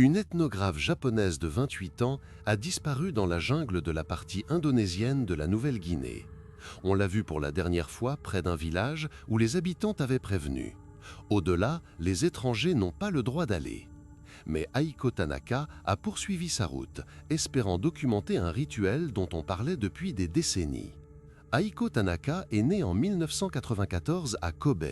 Une ethnographe japonaise de 28 ans a disparu dans la jungle de la partie indonésienne de la Nouvelle-Guinée. On l'a vue pour la dernière fois près d'un village où les habitants avaient prévenu. Au-delà, les étrangers n'ont pas le droit d'aller. Mais Aiko Tanaka a poursuivi sa route, espérant documenter un rituel dont on parlait depuis des décennies. Aiko Tanaka est née en 1994 à Kobe.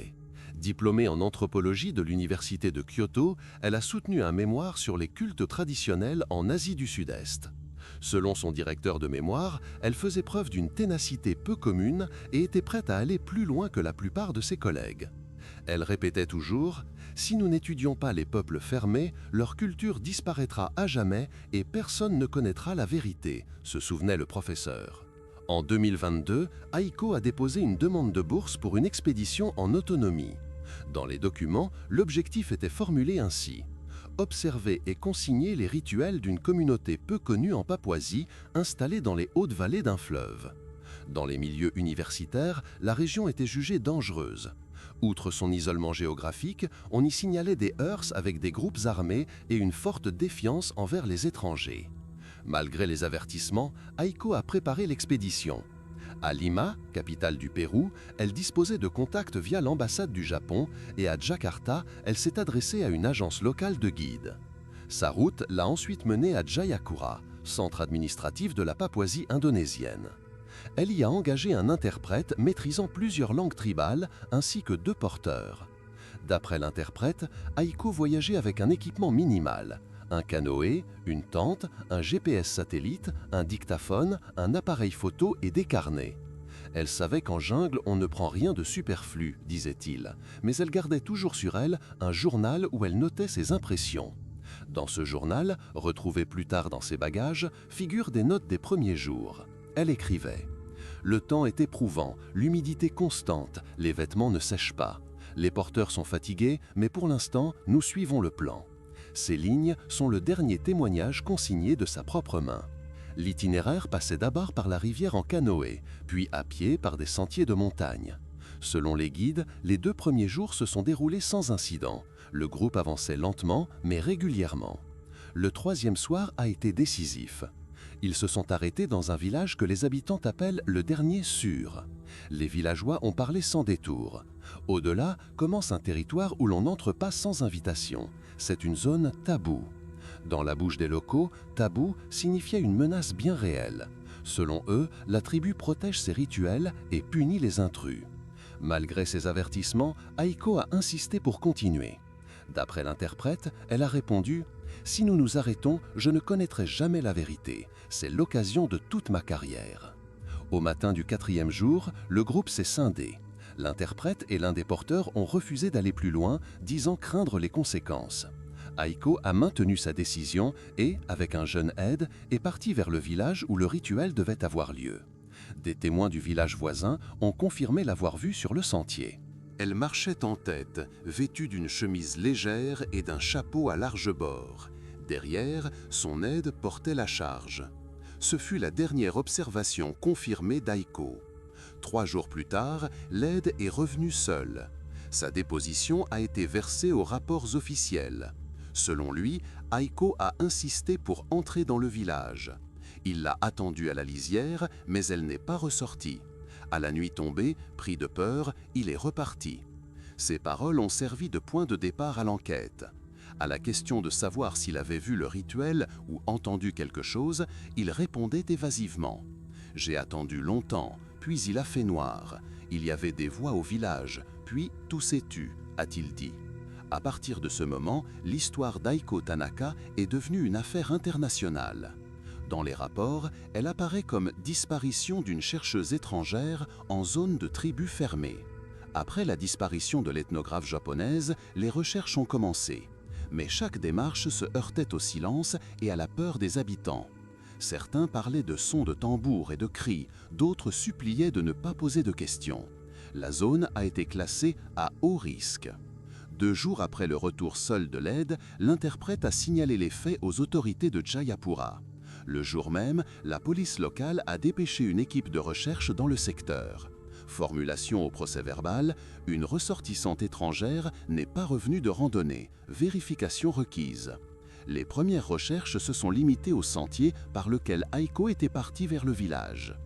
Diplômée en anthropologie de l'université de Kyoto, elle a soutenu un mémoire sur les cultes traditionnels en Asie du Sud-Est. Selon son directeur de mémoire, elle faisait preuve d'une ténacité peu commune et était prête à aller plus loin que la plupart de ses collègues. Elle répétait toujours « Si nous n'étudions pas les peuples fermés, leur culture disparaîtra à jamais et personne ne connaîtra la vérité », se souvenait le professeur. En 2022, Aiko a déposé une demande de bourse pour une expédition en autonomie. Dans les documents, l'objectif était formulé ainsi: observer et consigner les rituels d'une communauté peu connue en Papouasie, installée dans les hautes vallées d'un fleuve. Dans les milieux universitaires, la région était jugée dangereuse. Outre son isolement géographique, on y signalait des heurts avec des groupes armés et une forte défiance envers les étrangers. Malgré les avertissements, Aiko a préparé l'expédition. À Lima, capitale du Pérou, elle disposait de contacts via l'ambassade du Japon et à Jakarta, elle s'est adressée à une agence locale de guides. Sa route l'a ensuite menée à Jayapura, centre administratif de la Papouasie indonésienne. Elle y a engagé un interprète maîtrisant plusieurs langues tribales ainsi que 2 porteurs. D'après l'interprète, Aiko voyageait avec un équipement minimal: un canoë, une tente, un GPS satellite, un dictaphone, un appareil photo et des carnets. Elle savait qu'en jungle, on ne prend rien de superflu, disait-il, mais elle gardait toujours sur elle un journal où elle notait ses impressions. Dans ce journal, retrouvé plus tard dans ses bagages, figurent des notes des premiers jours. Elle écrivait « Le temps est éprouvant, l'humidité constante, les vêtements ne sèchent pas. Les porteurs sont fatigués, mais pour l'instant, nous suivons le plan. » Ces lignes sont le dernier témoignage consigné de sa propre main. L'itinéraire passait d'abord par la rivière en canoë, puis à pied par des sentiers de montagne. Selon les guides, les 2 premiers jours se sont déroulés sans incident. Le groupe avançait lentement, mais régulièrement. Le 3e soir a été décisif. Ils se sont arrêtés dans un village que les habitants appellent le dernier sûr. Les villageois ont parlé sans détour. Au-delà commence un territoire où l'on n'entre pas sans invitation. C'est une zone taboue. Dans la bouche des locaux, tabou signifiait une menace bien réelle. Selon eux, la tribu protège ses rituels et punit les intrus. Malgré ces avertissements, Aiko a insisté pour continuer. D'après l'interprète, elle a répondu « Si nous nous arrêtons, je ne connaîtrai jamais la vérité. C'est l'occasion de toute ma carrière. » Au matin du 4e jour, le groupe s'est scindé. L'interprète et l'un des porteurs ont refusé d'aller plus loin, disant craindre les conséquences. Aiko a maintenu sa décision et, avec un jeune aide, est parti vers le village où le rituel devait avoir lieu. Des témoins du village voisin ont confirmé l'avoir vue sur le sentier. Elle marchait en tête, vêtue d'une chemise légère et d'un chapeau à large bord. Derrière, son aide portait la charge. Ce fut la dernière observation confirmée d'Aiko. 3 jours plus tard, l'aide est revenue seule. Sa déposition a été versée aux rapports officiels. Selon lui, Aiko a insisté pour entrer dans le village. Il l'a attendue à la lisière, mais elle n'est pas ressortie. À la nuit tombée, pris de peur, il est reparti. Ces paroles ont servi de point de départ à l'enquête. À la question de savoir s'il avait vu le rituel ou entendu quelque chose, il répondait évasivement. « J'ai attendu longtemps, puis il a fait noir. Il y avait des voix au village, puis tout s'est tu, a-t-il dit. » À partir de ce moment, l'histoire d'Aiko Tanaka est devenue une affaire internationale. Dans les rapports, elle apparaît comme disparition d'une chercheuse étrangère en zone de tribu fermée. Après la disparition de l'ethnographe japonaise, les recherches ont commencé. Mais chaque démarche se heurtait au silence et à la peur des habitants. Certains parlaient de sons de tambour et de cris, d'autres suppliaient de ne pas poser de questions. La zone a été classée à haut risque. 2 jours après le retour seul de l'aide, l'interprète a signalé les faits aux autorités de Jayapura. Le jour même, la police locale a dépêché une équipe de recherche dans le secteur. Formulation au procès-verbal, une ressortissante étrangère n'est pas revenue de randonnée. Vérification requise. Les premières recherches se sont limitées au sentier par lequel Aiko était partie vers le village.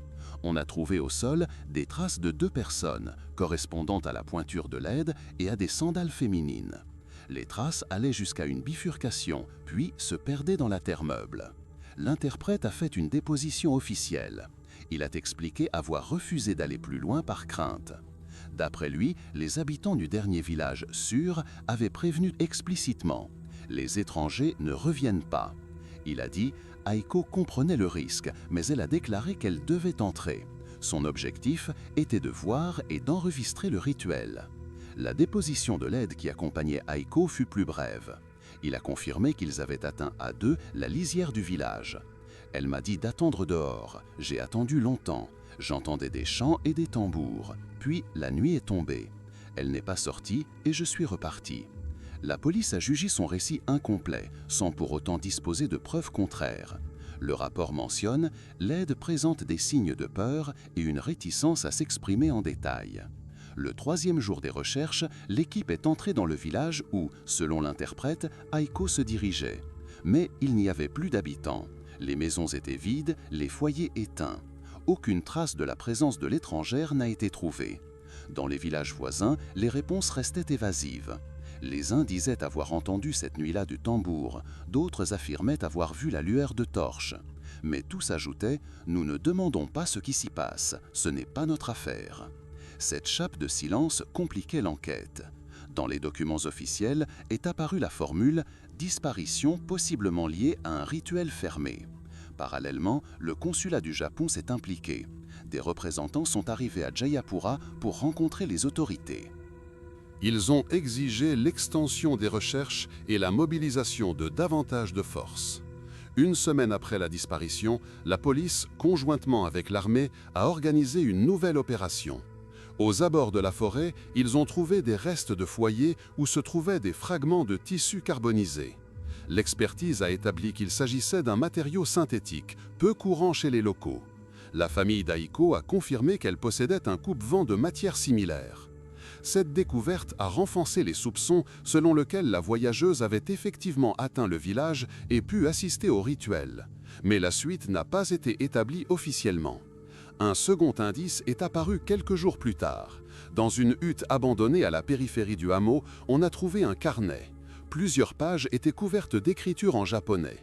On a trouvé au sol des traces de 2 personnes, correspondant à la pointure de l'aide et à des sandales féminines. Les traces allaient jusqu'à une bifurcation, puis se perdaient dans la terre meuble. L'interprète a fait une déposition officielle. Il a expliqué avoir refusé d'aller plus loin par crainte. D'après lui, les habitants du dernier village sûr avaient prévenu explicitement « Les étrangers ne reviennent pas ». Il a dit « Aiko comprenait le risque, mais elle a déclaré qu'elle devait entrer. Son objectif était de voir et d'enregistrer le rituel ». La déposition de l'aide qui accompagnait Aiko fut plus brève. Il a confirmé qu'ils avaient atteint à 2 la lisière du village. Elle m'a dit d'attendre dehors. J'ai attendu longtemps. J'entendais des chants et des tambours. Puis la nuit est tombée. Elle n'est pas sortie et je suis reparti. La police a jugé son récit incomplet, sans pour autant disposer de preuves contraires. Le rapport mentionne « l'aide présente des signes de peur et une réticence à s'exprimer en détail ». Le 3e jour des recherches, l'équipe est entrée dans le village où, selon l'interprète, Aiko se dirigeait. Mais il n'y avait plus d'habitants. Les maisons étaient vides, les foyers éteints. Aucune trace de la présence de l'étrangère n'a été trouvée. Dans les villages voisins, les réponses restaient évasives. Les uns disaient avoir entendu cette nuit-là du tambour, d'autres affirmaient avoir vu la lueur de torches. Mais tous ajoutaient « Nous ne demandons pas ce qui s'y passe, ce n'est pas notre affaire ». Cette chape de silence compliquait l'enquête. Dans les documents officiels est apparue la formule « disparition possiblement liée à un rituel fermé ». Parallèlement, le consulat du Japon s'est impliqué. Des représentants sont arrivés à Jayapura pour rencontrer les autorités. Ils ont exigé l'extension des recherches et la mobilisation de davantage de forces. Une semaine après la disparition, la police, conjointement avec l'armée, a organisé une nouvelle opération. Aux abords de la forêt, ils ont trouvé des restes de foyers où se trouvaient des fragments de tissus carbonisés. L'expertise a établi qu'il s'agissait d'un matériau synthétique, peu courant chez les locaux. La famille d'Aiko a confirmé qu'elle possédait un coupe-vent de matière similaire. Cette découverte a renforcé les soupçons selon lesquels la voyageuse avait effectivement atteint le village et pu assister au rituel. Mais la suite n'a pas été établie officiellement. Un second indice est apparu quelques jours plus tard. Dans une hutte abandonnée à la périphérie du hameau, on a trouvé un carnet. Plusieurs pages étaient couvertes d'écriture en japonais.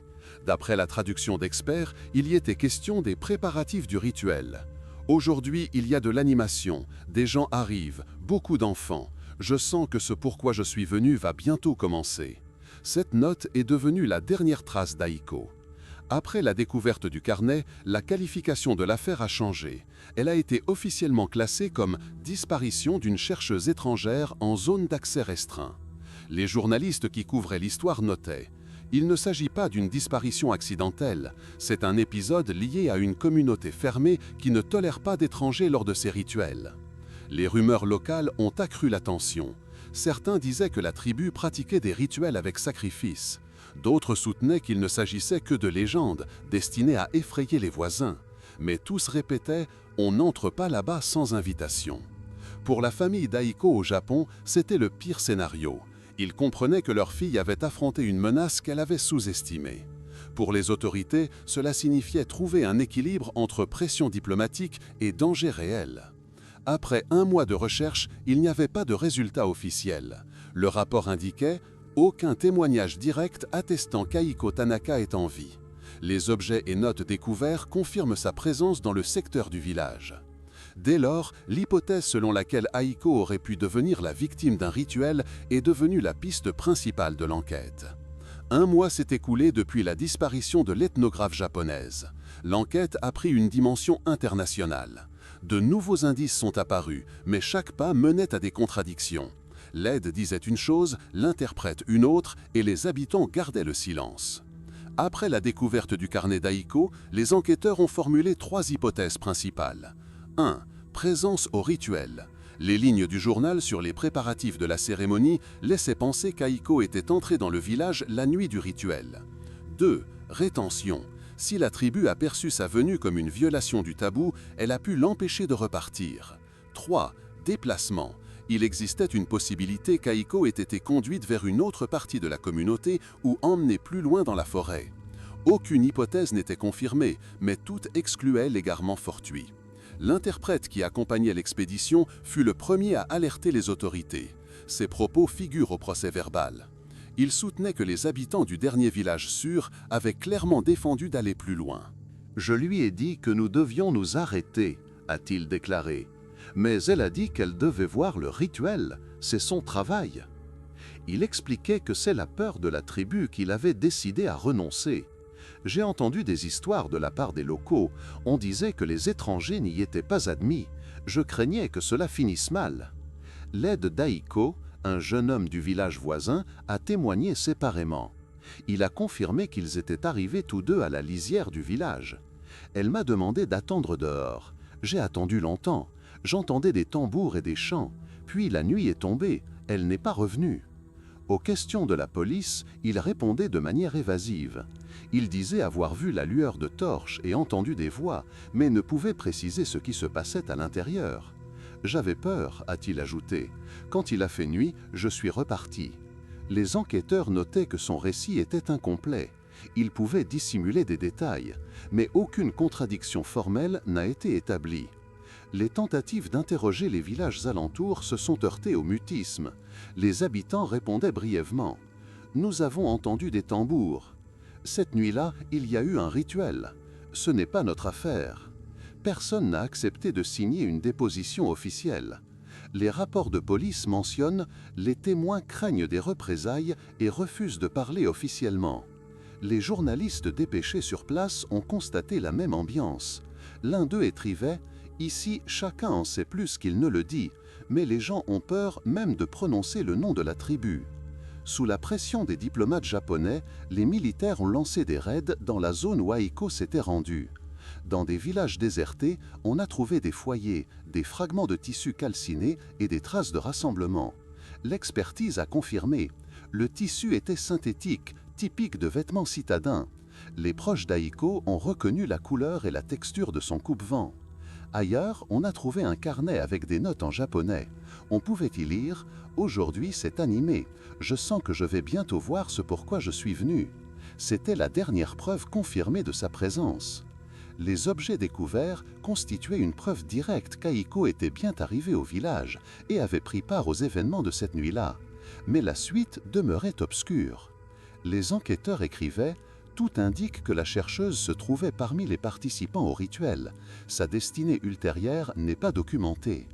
D'après la traduction d'experts, il y était question des préparatifs du rituel. Aujourd'hui, il y a de l'animation, des gens arrivent, beaucoup d'enfants. Je sens que ce pourquoi je suis venu va bientôt commencer. Cette note est devenue la dernière trace d'Aiko. Après la découverte du carnet, la qualification de l'affaire a changé. Elle a été officiellement classée comme « disparition d'une chercheuse étrangère en zone d'accès restreint ». Les journalistes qui couvraient l'histoire notaient « Il ne s'agit pas d'une disparition accidentelle, c'est un épisode lié à une communauté fermée qui ne tolère pas d'étrangers lors de ses rituels ». Les rumeurs locales ont accru la tension. Certains disaient que la tribu pratiquait des rituels avec sacrifice. D'autres soutenaient qu'il ne s'agissait que de légendes, destinées à effrayer les voisins. Mais tous répétaient « on n'entre pas là-bas sans invitation ». Pour la famille d'Aiko au Japon, c'était le pire scénario. Ils comprenaient que leur fille avait affronté une menace qu'elle avait sous-estimée. Pour les autorités, cela signifiait trouver un équilibre entre pression diplomatique et danger réel. Après 1 mois de recherche, il n'y avait pas de résultat officiel. Le rapport indiquait aucun témoignage direct attestant qu'Aiko Tanaka est en vie. Les objets et notes découverts confirment sa présence dans le secteur du village. Dès lors, l'hypothèse selon laquelle Aiko aurait pu devenir la victime d'un rituel est devenue la piste principale de l'enquête. 1 mois s'est écoulé depuis la disparition de l'ethnographe japonaise. L'enquête a pris une dimension internationale. De nouveaux indices sont apparus, mais chaque pas menait à des contradictions. L'aide disait une chose, l'interprète une autre, et les habitants gardaient le silence. Après la découverte du carnet d'Aiko, les enquêteurs ont formulé 3 hypothèses principales. 1. Présence au rituel. Les lignes du journal sur les préparatifs de la cérémonie laissaient penser qu'Aiko était entrée dans le village la nuit du rituel. 2. Rétention. Si la tribu a perçu sa venue comme une violation du tabou, elle a pu l'empêcher de repartir. 3. Déplacement. Il existait une possibilité qu'Aiko ait été conduite vers une autre partie de la communauté ou emmenée plus loin dans la forêt. Aucune hypothèse n'était confirmée, mais toute excluait l'égarement fortuit. L'interprète qui accompagnait l'expédition fut le premier à alerter les autorités. Ses propos figurent au procès-verbal. Il soutenait que les habitants du dernier village sûr avaient clairement défendu d'aller plus loin. « Je lui ai dit que nous devions nous arrêter », a-t-il déclaré. Mais elle a dit qu'elle devait voir le rituel, c'est son travail. Il expliquait que c'est la peur de la tribu qu'il avait décidé à renoncer. J'ai entendu des histoires de la part des locaux. On disait que les étrangers n'y étaient pas admis. Je craignais que cela finisse mal. L'aide d'Aiko, un jeune homme du village voisin, a témoigné séparément. Il a confirmé qu'ils étaient arrivés tous deux à la lisière du village. Elle m'a demandé d'attendre dehors. J'ai attendu longtemps. J'entendais des tambours et des chants. Puis la nuit est tombée. Elle n'est pas revenue. Aux questions de la police, il répondait de manière évasive. Il disait avoir vu la lueur de torches et entendu des voix, mais ne pouvait préciser ce qui se passait à l'intérieur. « J'avais peur », a-t-il ajouté. « Quand il a fait nuit, je suis reparti. » Les enquêteurs notaient que son récit était incomplet. Il pouvait dissimuler des détails, mais aucune contradiction formelle n'a été établie. Les tentatives d'interroger les villages alentours se sont heurtées au mutisme. Les habitants répondaient brièvement. « Nous avons entendu des tambours. Cette nuit-là, il y a eu un rituel. Ce n'est pas notre affaire. » Personne n'a accepté de signer une déposition officielle. Les rapports de police mentionnent « les témoins craignent des représailles et refusent de parler officiellement ». Les journalistes dépêchés sur place ont constaté la même ambiance. L'un d'eux écrivait « Ici, chacun en sait plus qu'il ne le dit, mais les gens ont peur même de prononcer le nom de la tribu. » Sous la pression des diplomates japonais, les militaires ont lancé des raids dans la zone où Aiko s'était rendue. Dans des villages désertés, on a trouvé des foyers, des fragments de tissus calcinés et des traces de rassemblement. L'expertise a confirmé. Le tissu était synthétique, typique de vêtements citadins. Les proches d'Aiko ont reconnu la couleur et la texture de son coupe-vent. Ailleurs, on a trouvé un carnet avec des notes en japonais. On pouvait y lire « Aujourd'hui, c'est animé. Je sens que je vais bientôt voir ce pourquoi je suis venu. » C'était la dernière preuve confirmée de sa présence. Les objets découverts constituaient une preuve directe qu'Aiko était bien arrivée au village et avait pris part aux événements de cette nuit-là. Mais la suite demeurait obscure. Les enquêteurs écrivaient « Tout indique que la chercheuse se trouvait parmi les participants au rituel. Sa destinée ultérieure n'est pas documentée. »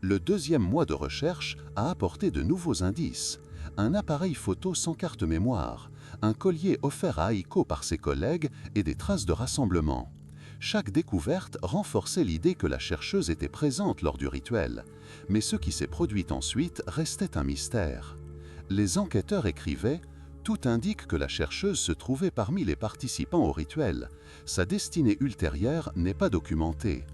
Le deuxième mois de recherche a apporté de nouveaux indices. Un appareil photo sans carte mémoire, un collier offert à Aiko par ses collègues et des traces de rassemblement. Chaque découverte renforçait l'idée que la chercheuse était présente lors du rituel, mais ce qui s'est produit ensuite restait un mystère. Les enquêteurs écrivaient « Tout indique que la chercheuse se trouvait parmi les participants au rituel. Sa destinée ultérieure n'est pas documentée. »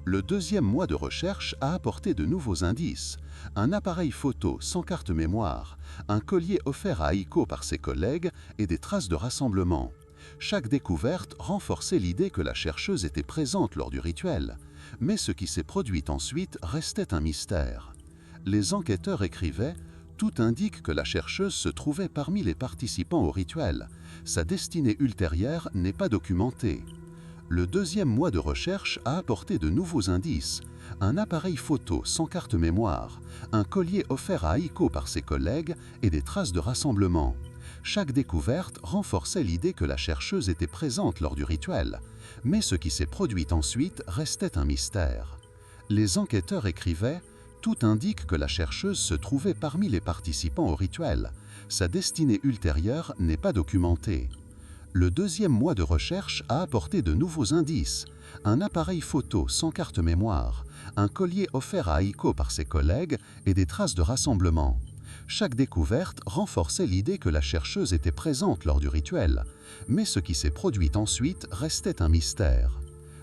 Le deuxième mois de recherche a apporté de nouveaux indices. Un appareil photo sans carte mémoire, un collier offert à Aiko par ses collègues et des traces de rassemblement. Chaque découverte renforçait l'idée que la chercheuse était présente lors du rituel, mais ce qui s'est produit ensuite restait un mystère. Les enquêteurs écrivaient « Tout indique que la chercheuse se trouvait parmi les participants au rituel. Sa destinée ultérieure n'est pas documentée. » Le deuxième mois de recherche a apporté de nouveaux indices. Un appareil photo sans carte mémoire, un collier offert à Aiko par ses collègues et des traces de rassemblement. Chaque découverte renforçait l'idée que la chercheuse était présente lors du rituel, mais ce qui s'est produit ensuite restait un mystère. Les enquêteurs écrivaient « Tout indique que la chercheuse se trouvait parmi les participants au rituel. Sa destinée ultérieure n'est pas documentée. » Le deuxième mois de recherche a apporté de nouveaux indices. Un appareil photo sans carte mémoire, un collier offert à Aiko par ses collègues et des traces de rassemblement. Chaque découverte renforçait l'idée que la chercheuse était présente lors du rituel, mais ce qui s'est produit ensuite restait un mystère.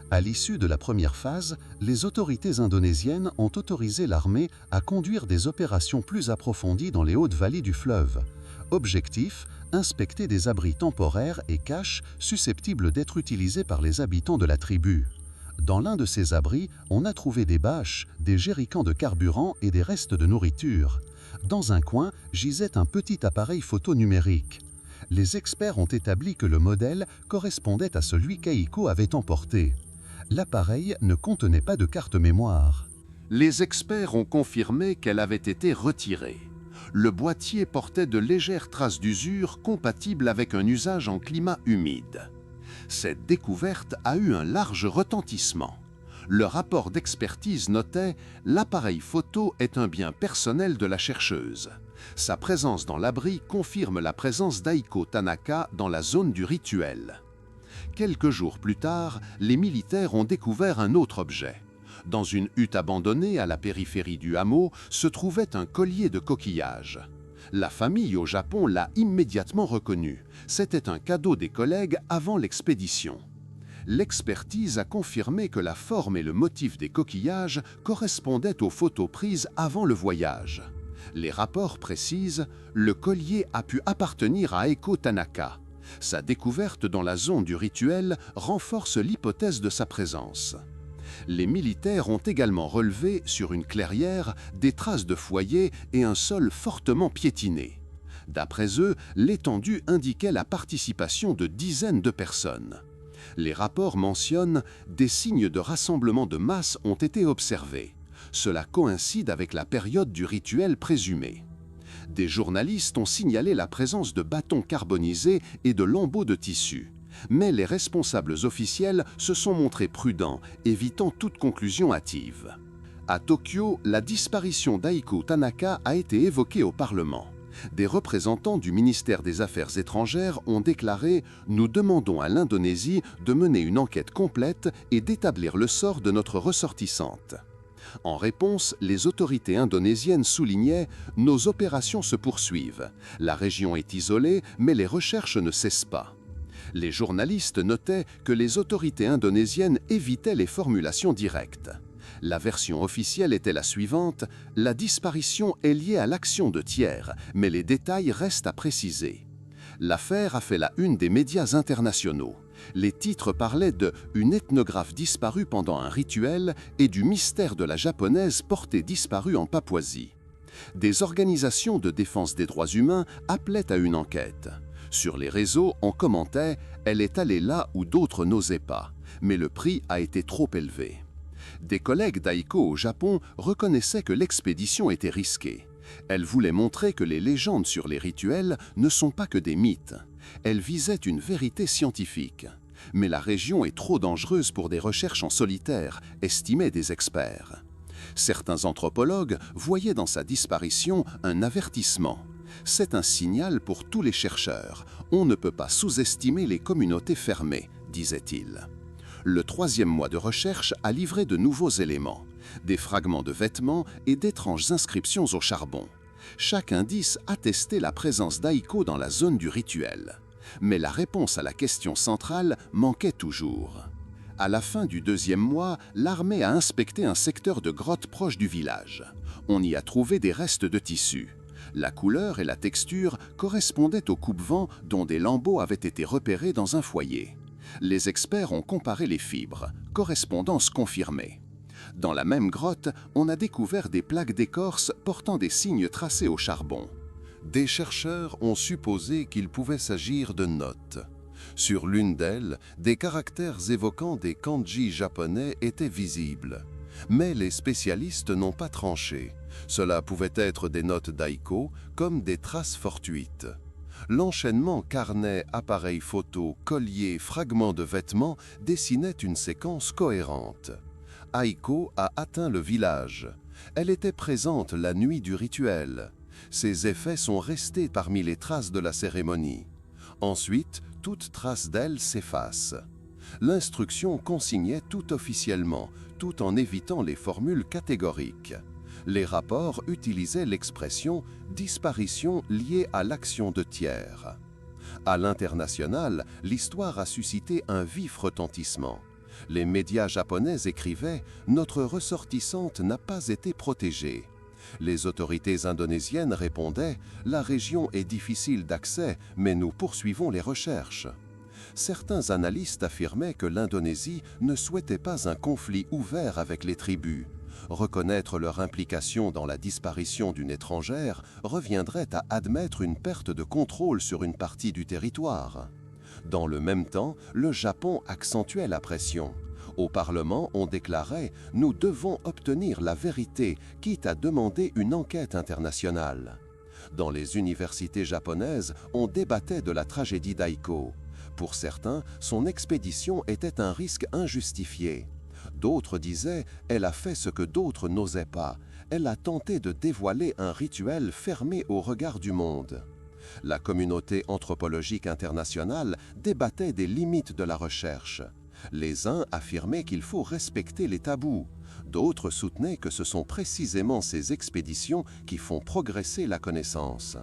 À l'issue de la première phase, les autorités indonésiennes ont autorisé l'armée à conduire des opérations plus approfondies dans les hautes vallées du fleuve. Objectif, inspecter des abris temporaires et caches susceptibles d'être utilisés par les habitants de la tribu. Dans l'un de ces abris, on a trouvé des bâches, des jerrycans de carburant et des restes de nourriture. Dans un coin, gisait un petit appareil photo numérique. Les experts ont établi que le modèle correspondait à celui qu'Aiko avait emporté. L'appareil ne contenait pas de carte mémoire. Les experts ont confirmé qu'elle avait été retirée. Le boîtier portait de légères traces d'usure compatibles avec un usage en climat humide. Cette découverte a eu un large retentissement. Le rapport d'expertise notait « L'appareil photo est un bien personnel de la chercheuse. Sa présence dans l'abri confirme la présence d'Aiko Tanaka dans la zone du rituel. » Quelques jours plus tard, les militaires ont découvert un autre objet. Dans une hutte abandonnée à la périphérie du hameau se trouvait un collier de coquillages. La famille au Japon l'a immédiatement reconnu. C'était un cadeau des collègues avant l'expédition. L'expertise a confirmé que la forme et le motif des coquillages correspondaient aux photos prises avant le voyage. Les rapports précisent « Le collier a pu appartenir à Aiko Tanaka. Sa découverte dans la zone du rituel renforce l'hypothèse de sa présence. » Les militaires ont également relevé, sur une clairière, des traces de foyer et un sol fortement piétiné. D'après eux, l'étendue indiquait la participation de dizaines de personnes. Les rapports mentionnent « Des signes de rassemblement de masse ont été observés. Cela coïncide avec la période du rituel présumé. » Des journalistes ont signalé la présence de bâtons carbonisés et de lambeaux de tissu. Mais les responsables officiels se sont montrés prudents, évitant toute conclusion hâtive. À Tokyo, la disparition d'Aiko Tanaka a été évoquée au Parlement. Des représentants du ministère des Affaires étrangères ont déclaré « Nous demandons à l'Indonésie de mener une enquête complète et d'établir le sort de notre ressortissante. » En réponse, les autorités indonésiennes soulignaient « Nos opérations se poursuivent. La région est isolée, mais les recherches ne cessent pas. » Les journalistes notaient que les autorités indonésiennes évitaient les formulations directes. La version officielle était la suivante : la disparition est liée à l'action de tiers, mais les détails restent à préciser. L'affaire a fait la une des médias internationaux. Les titres parlaient de « une ethnographe disparue pendant un rituel » et du mystère de la japonaise portée disparue en Papouasie. Des organisations de défense des droits humains appelaient à une enquête. Sur les réseaux, on commentait « Elle est allée là où d'autres n'osaient pas, mais le prix a été trop élevé ». Des collègues d'Aiko au Japon reconnaissaient que l'expédition était risquée. Elles voulaient montrer que les légendes sur les rituels ne sont pas que des mythes. Elles visaient une vérité scientifique. Mais la région est trop dangereuse pour des recherches en solitaire, estimaient des experts. Certains anthropologues voyaient dans sa disparition un avertissement. C'est un signal pour tous les chercheurs. On ne peut pas sous-estimer les communautés fermées, disait-il. Le 3e mois de recherche a livré de nouveaux éléments, des fragments de vêtements et d'étranges inscriptions au charbon. Chaque indice attestait la présence d'Aiko dans la zone du rituel. Mais la réponse à la question centrale manquait toujours. À la fin du 2e mois, l'armée a inspecté un secteur de grotte proche du village. On y a trouvé des restes de tissu. La couleur et la texture correspondaient aux coupe-vents dont des lambeaux avaient été repérés dans un foyer. Les experts ont comparé les fibres, correspondance confirmée. Dans la même grotte, on a découvert des plaques d'écorce portant des signes tracés au charbon. Des chercheurs ont supposé qu'il pouvait s'agir de notes. Sur l'une d'elles, des caractères évoquant des kanji japonais étaient visibles. Mais les spécialistes n'ont pas tranché. Cela pouvait être des notes d'Aiko comme des traces fortuites. L'enchaînement carnet, appareil photo, collier, fragments de vêtements dessinait une séquence cohérente. Aiko a atteint le village. Elle était présente la nuit du rituel. Ses effets sont restés parmi les traces de la cérémonie. Ensuite, toute trace d'elle s'efface. L'instruction consignait tout officiellement, tout en évitant les formules catégoriques. Les rapports utilisaient l'expression « disparition liée à l'action de tiers ». À l'international, l'histoire a suscité un vif retentissement. Les médias japonais écrivaient « Notre ressortissante n'a pas été protégée ». Les autorités indonésiennes répondaient « La région est difficile d'accès, mais nous poursuivons les recherches ». Certains analystes affirmaient que l'Indonésie ne souhaitait pas un conflit ouvert avec les tribus. Reconnaître leur implication dans la disparition d'une étrangère reviendrait à admettre une perte de contrôle sur une partie du territoire. Dans le même temps, le Japon accentuait la pression. Au Parlement, on déclarait « Nous devons obtenir la vérité, quitte à demander une enquête internationale ». Dans les universités japonaises, on débattait de la tragédie d'Aiko. Pour certains, son expédition était un risque injustifié. D'autres disaient « Elle a fait ce que d'autres n'osaient pas. Elle a tenté de dévoiler un rituel fermé au regard du monde ». La communauté anthropologique internationale débattait des limites de la recherche. Les uns affirmaient qu'il faut respecter les tabous. D'autres soutenaient que ce sont précisément ces expéditions qui font progresser la connaissance.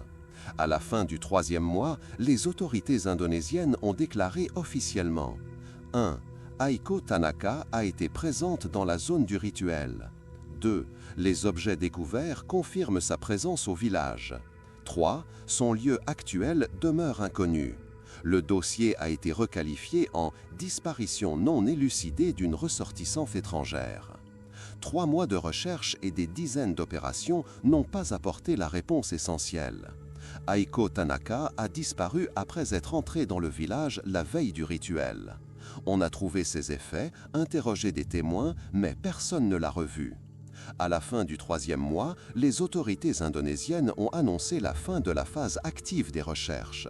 À la fin du 3e mois, les autorités indonésiennes ont déclaré officiellement 1. Aiko Tanaka a été présente dans la zone du rituel. 2. Les objets découverts confirment sa présence au village. 3. Son lieu actuel demeure inconnu. Le dossier a été requalifié en « disparition non élucidée d'une ressortissante étrangère ». 3 mois de recherche et des dizaines d'opérations n'ont pas apporté la réponse essentielle. Aiko Tanaka a disparu après être entrée dans le village la veille du rituel. On a trouvé ses effets, interrogé des témoins, mais personne ne l'a revue. À la fin du 3e mois, les autorités indonésiennes ont annoncé la fin de la phase active des recherches.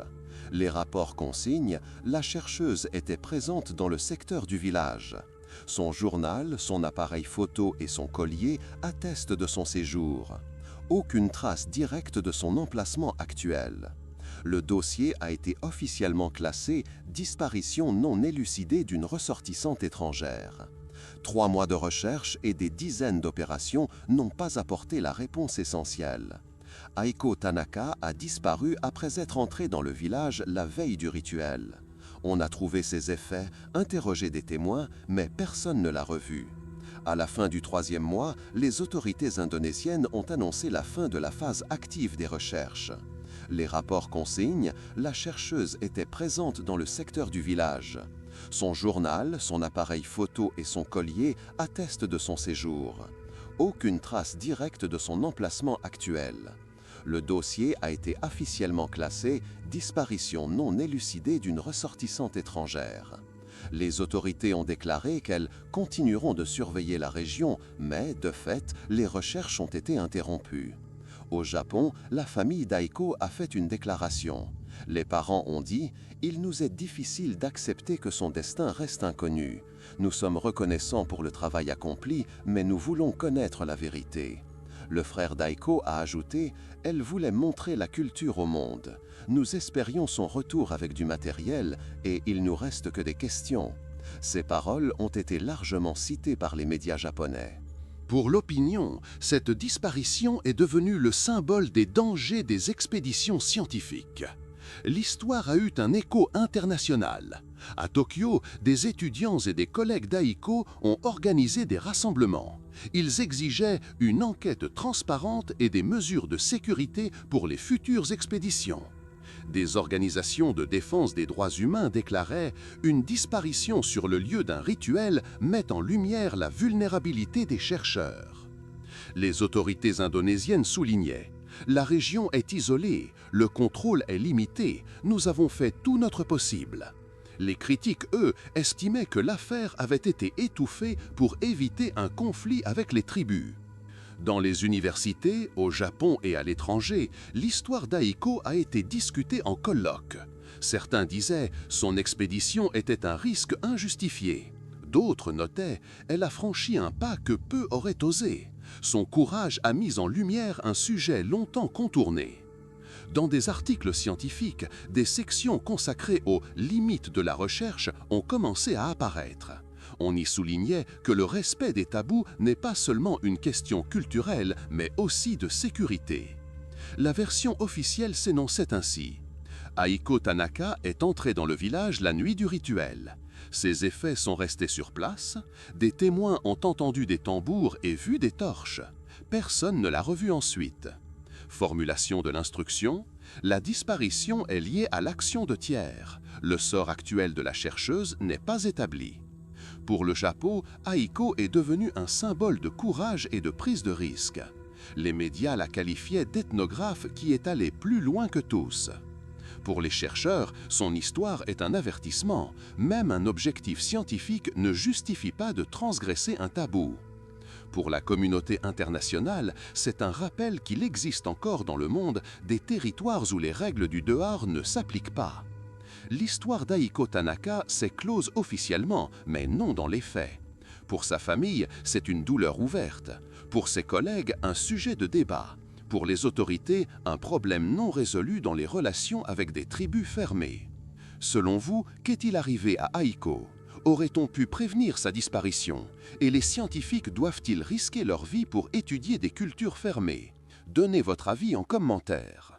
Les rapports consignent, la chercheuse était présente dans le secteur du village. Son journal, son appareil photo et son collier attestent de son séjour. Aucune trace directe de son emplacement actuel. Le dossier a été officiellement classé « Disparition non élucidée d'une ressortissante étrangère ». 3 mois de recherche et des dizaines d'opérations n'ont pas apporté la réponse essentielle. Aiko Tanaka a disparu après être entrée dans le village la veille du rituel. On a trouvé ses effets, interrogé des témoins, mais personne ne l'a revue. À la fin du 3e mois, les autorités indonésiennes ont annoncé la fin de la phase active des recherches. Les rapports consignent, la chercheuse était présente dans le secteur du village. Son journal, son appareil photo et son collier attestent de son séjour. Aucune trace directe de son emplacement actuel. Le dossier a été officiellement classé « Disparition non élucidée d'une ressortissante étrangère ». Les autorités ont déclaré qu'elles continueront de surveiller la région, mais, de fait, les recherches ont été interrompues. Au Japon, la famille d'Aiko a fait une déclaration. Les parents ont dit « Il nous est difficile d'accepter que son destin reste inconnu. Nous sommes reconnaissants pour le travail accompli, mais nous voulons connaître la vérité. » Le frère d'Aiko a ajouté « Elle voulait montrer la culture au monde. Nous espérions son retour avec du matériel et il nous reste que des questions. » Ces paroles ont été largement citées par les médias japonais. Pour l'opinion, cette disparition est devenue le symbole des dangers des expéditions scientifiques. L'histoire a eu un écho international. À Tokyo, des étudiants et des collègues d'Aiko ont organisé des rassemblements. Ils exigeaient une enquête transparente et des mesures de sécurité pour les futures expéditions. Des organisations de défense des droits humains déclaraient « Une disparition sur le lieu d'un rituel met en lumière la vulnérabilité des chercheurs ». Les autorités indonésiennes soulignaient « La région est isolée, le contrôle est limité, nous avons fait tout notre possible ». Les critiques, eux, estimaient que l'affaire avait été étouffée pour éviter un conflit avec les tribus. Dans les universités, au Japon et à l'étranger, l'histoire d'Aiko a été discutée en colloques. Certains disaient « Son expédition était un risque injustifié ». D'autres notaient « Elle a franchi un pas que peu auraient osé. Son courage a mis en lumière un sujet longtemps contourné ». Dans des articles scientifiques, des sections consacrées aux limites de la recherche ont commencé à apparaître. On y soulignait que le respect des tabous n'est pas seulement une question culturelle, mais aussi de sécurité. La version officielle s'énonçait ainsi. Aiko Tanaka est entrée dans le village la nuit du rituel. Ses effets sont restés sur place. Des témoins ont entendu des tambours et vu des torches. Personne ne l'a revue ensuite. Formulation de l'instruction. La disparition est liée à l'action de tiers. Le sort actuel de la chercheuse n'est pas établi. Pour le Japon, Aiko est devenue un symbole de courage et de prise de risque. Les médias la qualifiaient d'ethnographe qui est allé plus loin que tous. Pour les chercheurs, son histoire est un avertissement. Même un objectif scientifique ne justifie pas de transgresser un tabou. Pour la communauté internationale, c'est un rappel qu'il existe encore dans le monde des territoires où les règles du dehors ne s'appliquent pas. L'histoire d'Aiko Tanaka s'est close officiellement, mais non dans les faits. Pour sa famille, c'est une douleur ouverte. Pour ses collègues, un sujet de débat. Pour les autorités, un problème non résolu dans les relations avec des tribus fermées. Selon vous, qu'est-il arrivé à Aiko ? Aurait-on pu prévenir sa disparition? Et les scientifiques doivent-ils risquer leur vie pour étudier des cultures fermées? Donnez votre avis en commentaire.